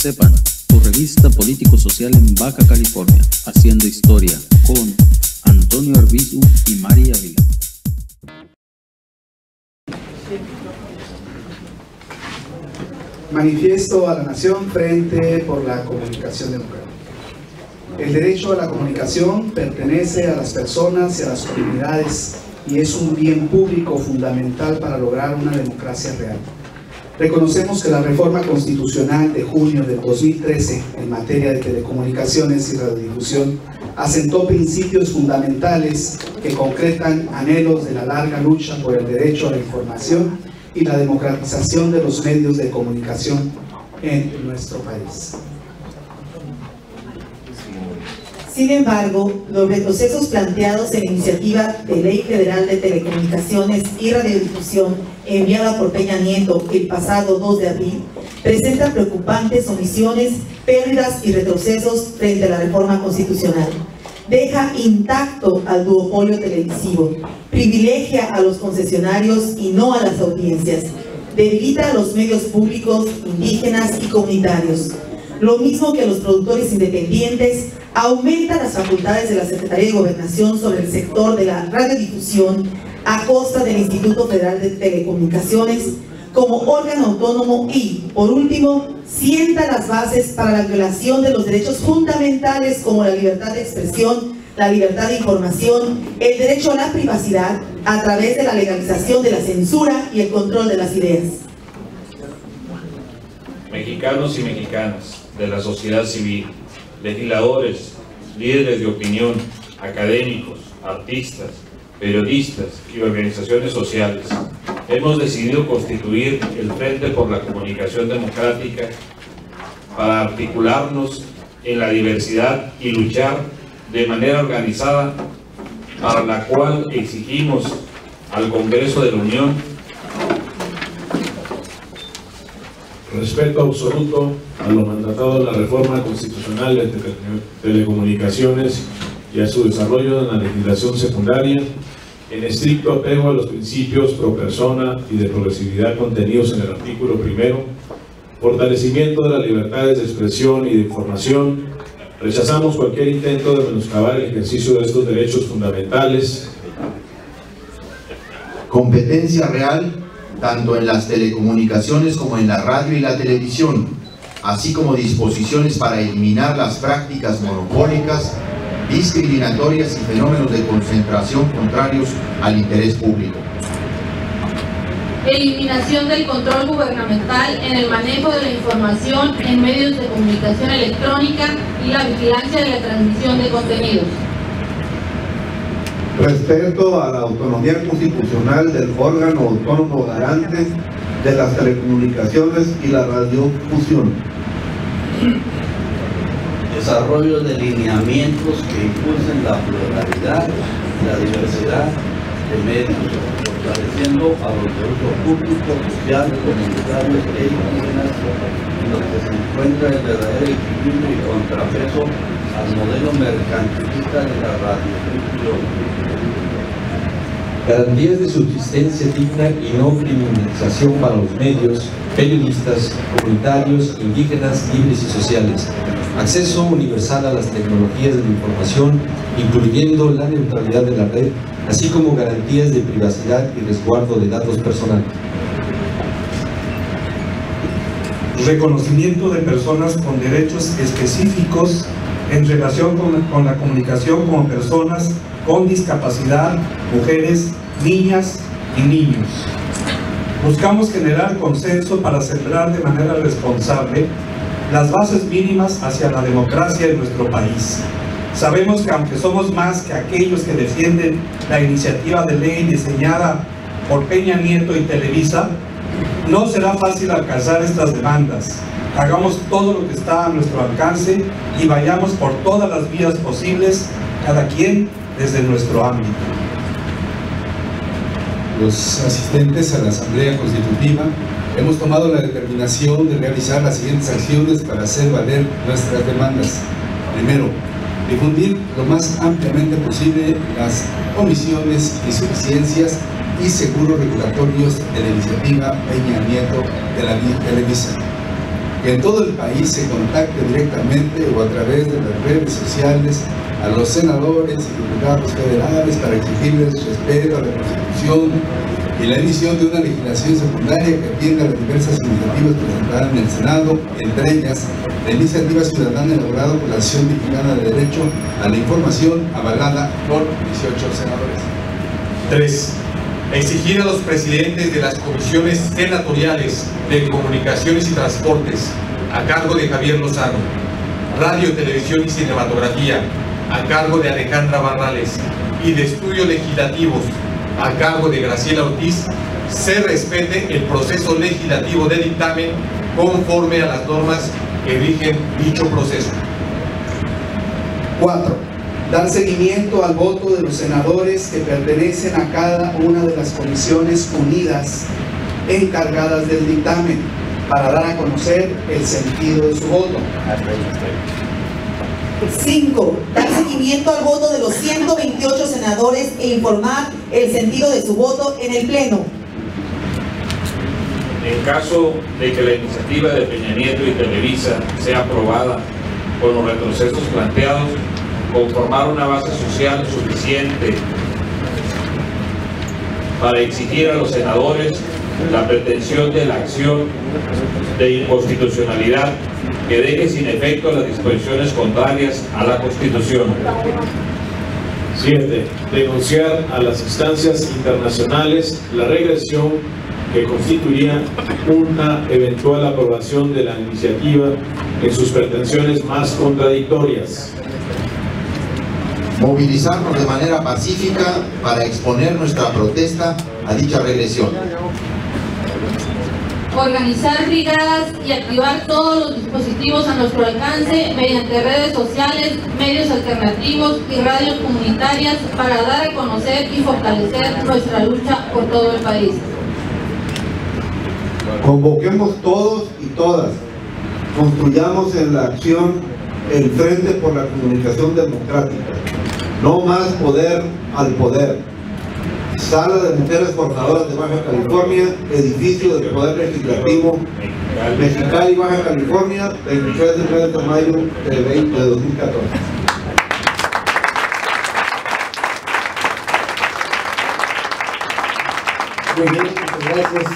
Sepan, tu revista político-social en Baja California, haciendo historia, con Antonio Arbizu y Mari Ávila. Manifiesto a la Nación Frente por la Comunicación Democrática. El derecho a la comunicación pertenece a las personas y a las comunidades y es un bien público fundamental para lograr una democracia real. Reconocemos que la reforma constitucional de junio del 2013 en materia de telecomunicaciones y radiodifusión asentó principios fundamentales que concretan anhelos de la larga lucha por el derecho a la información y la democratización de los medios de comunicación en nuestro país. Sin embargo, los retrocesos planteados en la iniciativa de Ley Federal de Telecomunicaciones y Radiodifusión enviada por Peña Nieto el pasado 2 de abril presentan preocupantes omisiones, pérdidas y retrocesos frente a la reforma constitucional. Deja intacto al duopolio televisivo, privilegia a los concesionarios y no a las audiencias, debilita a los medios públicos, indígenas y comunitarios. Lo mismo que a los productores independientes, aumenta las facultades de la Secretaría de Gobernación sobre el sector de la radiodifusión a costa del Instituto Federal de Telecomunicaciones como órgano autónomo y, por último, sienta las bases para la violación de los derechos fundamentales como la libertad de expresión, la libertad de información, el derecho a la privacidad a través de la legalización de la censura y el control de las ideas. Mexicanos y mexicanas de la sociedad civil, legisladores, líderes de opinión, académicos, artistas, periodistas y organizaciones sociales, hemos decidido constituir el Frente por la Comunicación Democrática para articularnos en la diversidad y luchar de manera organizada, para la cual exigimos al Congreso de la Unión respeto absoluto a lo mandatado en la reforma constitucional de telecomunicaciones y a su desarrollo en la legislación secundaria, en estricto apego a los principios pro persona y de progresividad contenidos en el artículo primero, fortalecimiento de las libertades de expresión y de información. Rechazamos cualquier intento de menoscabar el ejercicio de estos derechos fundamentales. Competencia real tanto en las telecomunicaciones como en la radio y la televisión, así como disposiciones para eliminar las prácticas monopólicas, discriminatorias y fenómenos de concentración contrarios al interés público. Eliminación del control gubernamental en el manejo de la información en medios de comunicación electrónica y la vigilancia de la transmisión de contenidos. Respeto a la autonomía constitucional del órgano autónomo garante de las telecomunicaciones y la radiodifusión. Desarrollo de lineamientos que impulsen la pluralidad y la diversidad de medios, fortaleciendo a los derechos públicos, sociales, comunitarios e indígenas, en los que se encuentra el verdadero equilibrio y contrapeso al modelo mercantilista de la radiodifusión. Garantías de subsistencia digna y no criminalización para los medios, periodistas, comunitarios, indígenas, libres y sociales. Acceso universal a las tecnologías de la información, incluyendo la neutralidad de la red, así como garantías de privacidad y resguardo de datos personales. Reconocimiento de personas con derechos específicos en relación con la comunicación como personas con discapacidad, mujeres, niñas y niños. Buscamos generar consenso para sembrar de manera responsable las bases mínimas hacia la democracia en nuestro país. Sabemos que aunque somos más que aquellos que defienden la iniciativa de ley diseñada por Peña Nieto y Televisa, no será fácil alcanzar estas demandas. Hagamos todo lo que está a nuestro alcance y vayamos por todas las vías posibles, cada quien desde nuestro ámbito. Los asistentes a la Asamblea Constitutiva hemos tomado la determinación de realizar las siguientes acciones para hacer valer nuestras demandas. Primero, difundir lo más ampliamente posible las omisiones, insuficiencias y seguros regulatorios de la iniciativa Peña Nieto de la Televisa. que en todo el país se contacte directamente o a través de las redes sociales a los senadores y diputados federales para exigirles respeto a la Constitución y la emisión de una legislación secundaria que atienda las diversas iniciativas presentadas en el Senado, entre ellas la iniciativa ciudadana elaborada por la Asociación Mexicana de Derecho a la Información, avalada por 18 senadores. 3. Exigir a los presidentes de las comisiones senatoriales de Comunicaciones y Transportes, a cargo de Javier Lozano, Radio, Televisión y Cinematografía, a cargo de Alejandra Barrales, y de Estudios Legislativos, a cargo de Graciela Ortiz, se respete el proceso legislativo de dictamen conforme a las normas que rigen dicho proceso. 4. Dar seguimiento al voto de los senadores que pertenecen a cada una de las comisiones unidas encargadas del dictamen para dar a conocer el sentido de su voto. 5. Dar seguimiento al voto de los 128 senadores e informar el sentido de su voto en el Pleno. En caso de que la iniciativa de Peña Nieto y Televisa sea aprobada con los retrocesos planteados, conformar una base social suficiente para exigir a los senadores la pretensión de la acción de inconstitucionalidad que deje sin efecto las disposiciones contrarias a la Constitución. 7. Denunciar a las instancias internacionales la regresión que constituiría una eventual aprobación de la iniciativa en sus pretensiones más contradictorias. Movilizarnos de manera pacífica para exponer nuestra protesta a dicha regresión. Organizar brigadas y activar todos los dispositivos a nuestro alcance mediante redes sociales, medios alternativos y radios comunitarias para dar a conocer y fortalecer nuestra lucha por todo el país. Convoquemos todos y todas, construyamos en la acción el Frente por la Comunicación Democrática. No más poder al poder. Sala de Mujeres Forjadoras de Baja California, edificio del Poder Legislativo, Mexicali, Baja California, 23 de mayo de 2014. Muy bien, muchas gracias.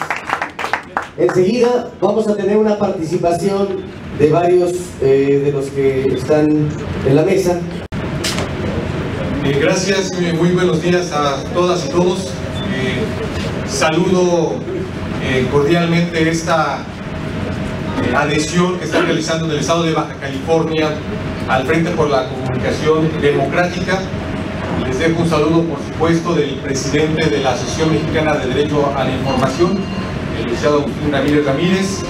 Enseguida vamos a tener una participación de varios de los que están en la mesa. Gracias, muy buenos días a todas y todos. Saludo cordialmente esta adhesión que está realizando en el estado de Baja California al Frente por la Comunicación Democrática. Les dejo un saludo, por supuesto, del presidente de la Asociación Mexicana de Derecho a la Información, el licenciado Agustín Ramírez,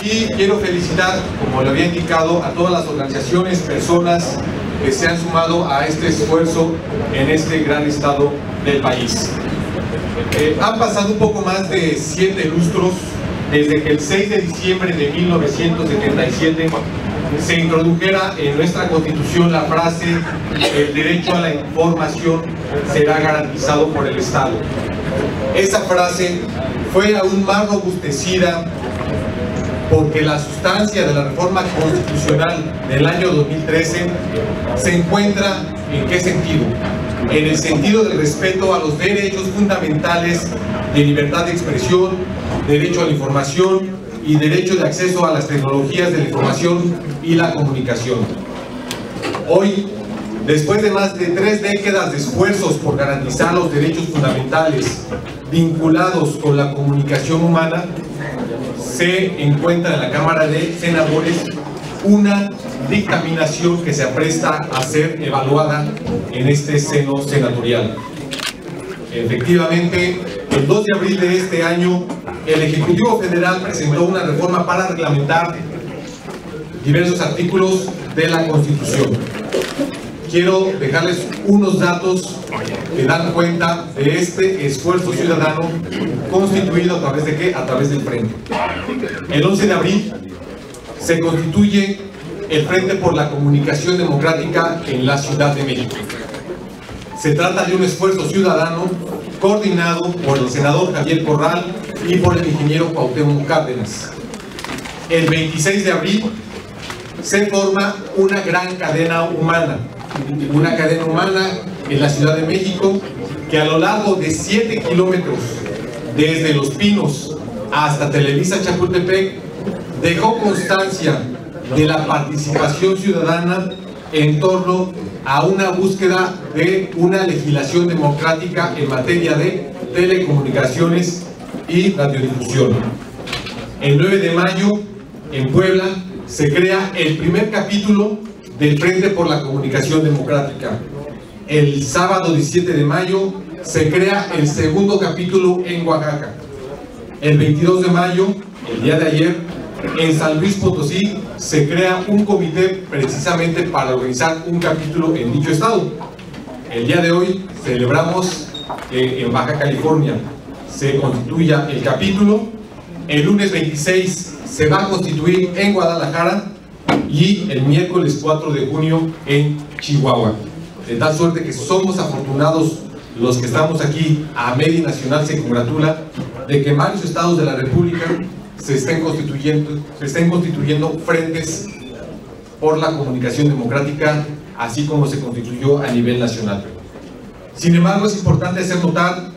y quiero felicitar, como lo había indicado, a todas las organizaciones, personas que se han sumado a este esfuerzo en este gran estado del país. Han pasado un poco más de 7 lustros desde que el 6 de diciembre de 1977 se introdujera en nuestra Constitución la frase: el derecho a la información será garantizado por el Estado. Esa frase fue aún más robustecida porque la sustancia de la reforma constitucional del año 2013 se encuentra ¿en qué sentido? En el sentido del respeto a los derechos fundamentales de libertad de expresión, derecho a la información y derecho de acceso a las tecnologías de la información y la comunicación. Hoy, después de más de 3 décadas de esfuerzos por garantizar los derechos fundamentales vinculados con la comunicación humana, se encuentra en la Cámara de Senadores una dictaminación que se apresta a ser evaluada en este seno senatorial. Efectivamente, el 2 de abril de este año, el Ejecutivo Federal presentó una reforma para reglamentar diversos artículos de la Constitución. Quiero dejarles unos datos que dan cuenta de este esfuerzo ciudadano constituido a través de ¿qué? A través del Frente. El 11 de abril se constituye el Frente por la Comunicación Democrática en la Ciudad de México. Se trata de un esfuerzo ciudadano coordinado por el senador Javier Corral y por el ingeniero Cuauhtémoc Cárdenas. el 26 de abril se forma una gran cadena humana en la Ciudad de México, que a lo largo de 7 kilómetros desde Los Pinos hasta Televisa Chapultepec dejó constancia de la participación ciudadana en torno a una búsqueda de una legislación democrática en materia de telecomunicaciones y radiodifusión. El 9 de mayo, en Puebla, se crea el primer capítulo del Frente por la Comunicación Democrática. El sábado 17 de mayo se crea el segundo capítulo en Oaxaca. El 22 de mayo, el día de ayer, en San Luis Potosí se crea un comité precisamente para organizar un capítulo en dicho estado. El día de hoy celebramos que en Baja California se constituya el capítulo. El lunes 26 se va a constituir en Guadalajara y el miércoles 4 de junio en Chihuahua. De tal suerte que somos afortunados los que estamos aquí. A media nacional se congratula de que en varios estados de la República se estén constituyendo frentes por la comunicación democrática, así como se constituyó a nivel nacional. Sin embargo, es importante hacer notar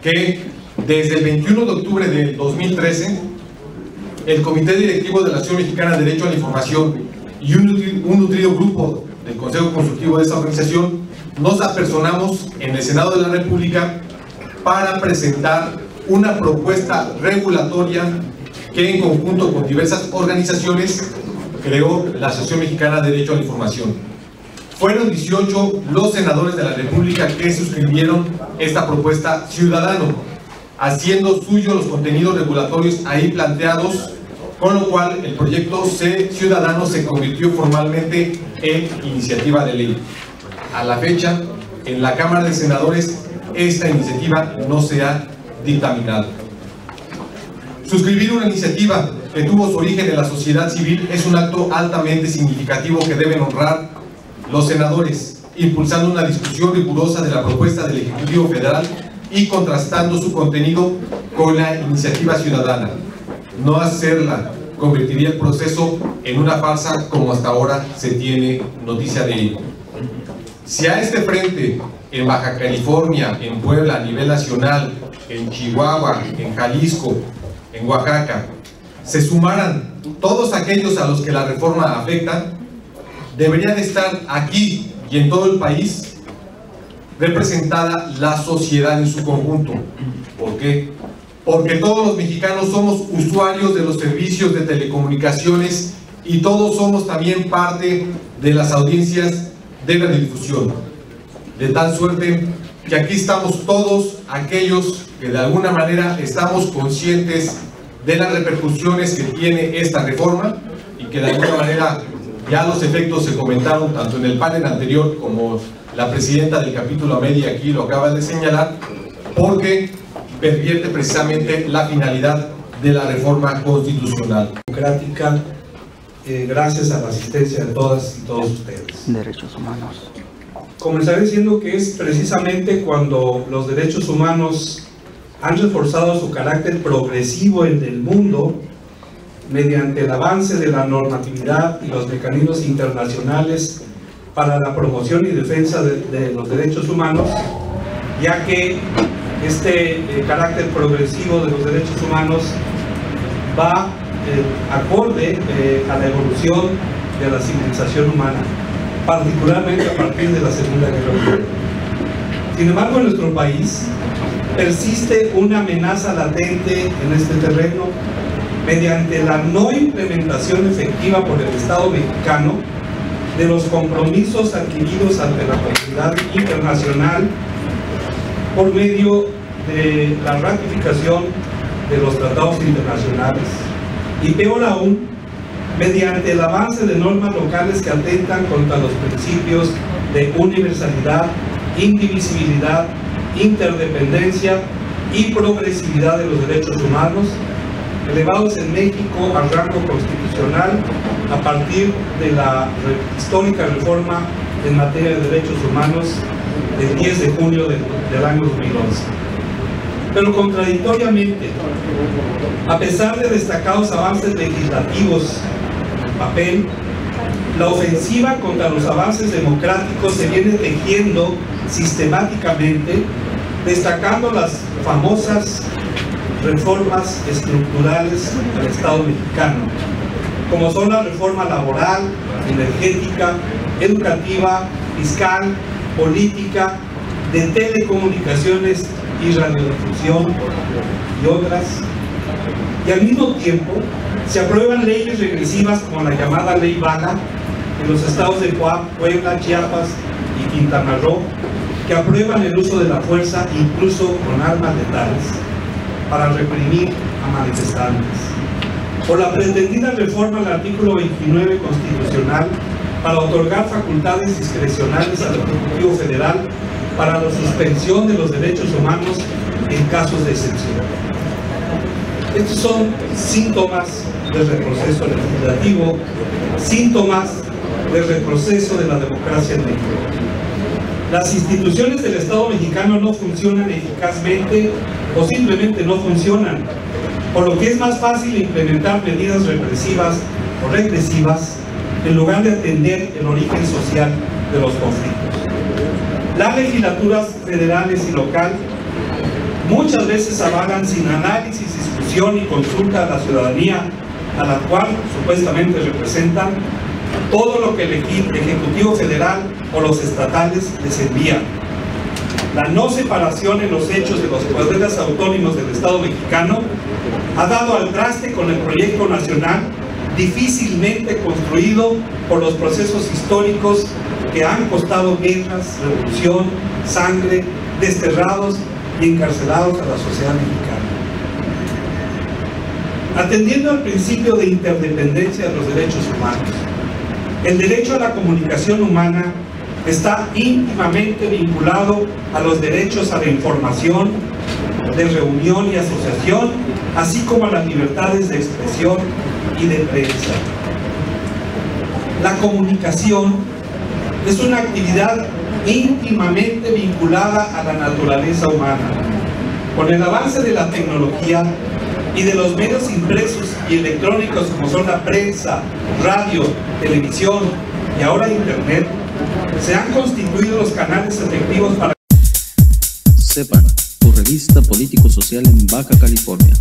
que desde el 21 de octubre del 2013, el Comité Directivo de la Asociación Mexicana de Derecho a la Información y un nutrido grupo del Consejo Consultivo de esta organización nos apersonamos en el Senado de la República para presentar una propuesta regulatoria que en conjunto con diversas organizaciones creó la Asociación Mexicana de Derecho a la Información. Fueron 18 los senadores de la República que suscribieron esta propuesta ciudadano, haciendo suyo los contenidos regulatorios ahí planteados, con lo cual el proyecto ciudadano se convirtió formalmente en iniciativa de ley. A la fecha, en la Cámara de Senadores, esta iniciativa no se ha dictaminado. Suscribir una iniciativa que tuvo su origen en la sociedad civil es un acto altamente significativo que deben honrar los senadores, impulsando una discusión rigurosa de la propuesta del Ejecutivo Federal y contrastando su contenido con la iniciativa ciudadana. No hacerla convertiría el proceso en una farsa, como hasta ahora se tiene noticia de ello. Si a este frente, en Baja California, en Puebla, a nivel nacional, en Chihuahua, en Jalisco, en Oaxaca, se sumaran todos aquellos a los que la reforma afecta, deberían estar aquí y en todo el país representada la sociedad en su conjunto. ¿Por qué? Porque todos los mexicanos somos usuarios de los servicios de telecomunicaciones y todos somos también parte de las audiencias de radiodifusión. De tal suerte que aquí estamos todos aquellos que de alguna manera estamos conscientes de las repercusiones que tiene esta reforma y que de alguna manera ya los efectos se comentaron tanto en el panel anterior como la presidenta del capítulo Amelia aquí lo acaba de señalar, porque pervierte precisamente la finalidad de la reforma constitucional. Democrática, gracias a la asistencia de todas y todos ustedes. Derechos humanos. Comenzaré diciendo que es precisamente cuando los derechos humanos han reforzado su carácter progresivo en el mundo mediante el avance de la normatividad y los mecanismos internacionales para la promoción y defensa de los derechos humanos, ya que este carácter progresivo de los derechos humanos va acorde a la evolución de la civilización humana, particularmente a partir de la Segunda Guerra Mundial. Sin embargo, en nuestro país persiste una amenaza latente en este terreno mediante la no implementación efectiva por el Estado mexicano de los compromisos adquiridos ante la comunidad internacional por medio de la ratificación de los tratados internacionales y, peor aún, mediante el avance de normas locales que atentan contra los principios de universalidad, indivisibilidad, interdependencia y progresividad de los derechos humanos, elevados en México al rango constitucional a partir de la histórica reforma en materia de derechos humanos del 10 de junio del año 2011. Pero contradictoriamente, a pesar de destacados avances legislativos en papel, la ofensiva contra los avances democráticos se viene tejiendo sistemáticamente, destacando las famosas reformas estructurales del Estado mexicano, como son la reforma laboral, energética, educativa, fiscal, política, de telecomunicaciones y radiodifusión y otras. Y al mismo tiempo se aprueban leyes regresivas como la llamada Ley Bala en los estados de Puebla, Chiapas y Quintana Roo, que aprueban el uso de la fuerza incluso con armas letales para reprimir a manifestantes. O la pretendida reforma al artículo 29 constitucional para otorgar facultades discrecionales al Ejecutivo Federal para la suspensión de los derechos humanos en casos de excepción. Estos son síntomas del retroceso legislativo, síntomas del retroceso de la democracia en México. Las instituciones del Estado mexicano no funcionan eficazmente o simplemente no funcionan, por lo que es más fácil implementar medidas represivas o regresivas en lugar de atender el origen social de los conflictos. Las legislaturas federales y local muchas veces avalan sin análisis, discusión y consulta a la ciudadanía, a la cual supuestamente representan, todo lo que el Ejecutivo Federal o los estatales les envían. La no separación en los hechos de los poderes autónomos del Estado mexicano ha dado al traste con el proyecto nacional difícilmente construido por los procesos históricos que han costado guerras, revolución, sangre, desterrados y encarcelados a la sociedad mexicana. Atendiendo al principio de interdependencia de los derechos humanos, el derecho a la comunicación humana está íntimamente vinculado a los derechos a la información, de reunión y asociación, así como a las libertades de expresión y de prensa. La comunicación es una actividad íntimamente vinculada a la naturaleza humana. Con el avance de la tecnología y de los medios impresos y electrónicos como son la prensa, radio, televisión y ahora internet, se han constituido los canales efectivos para... Sepan, tu revista político-social en Baja California.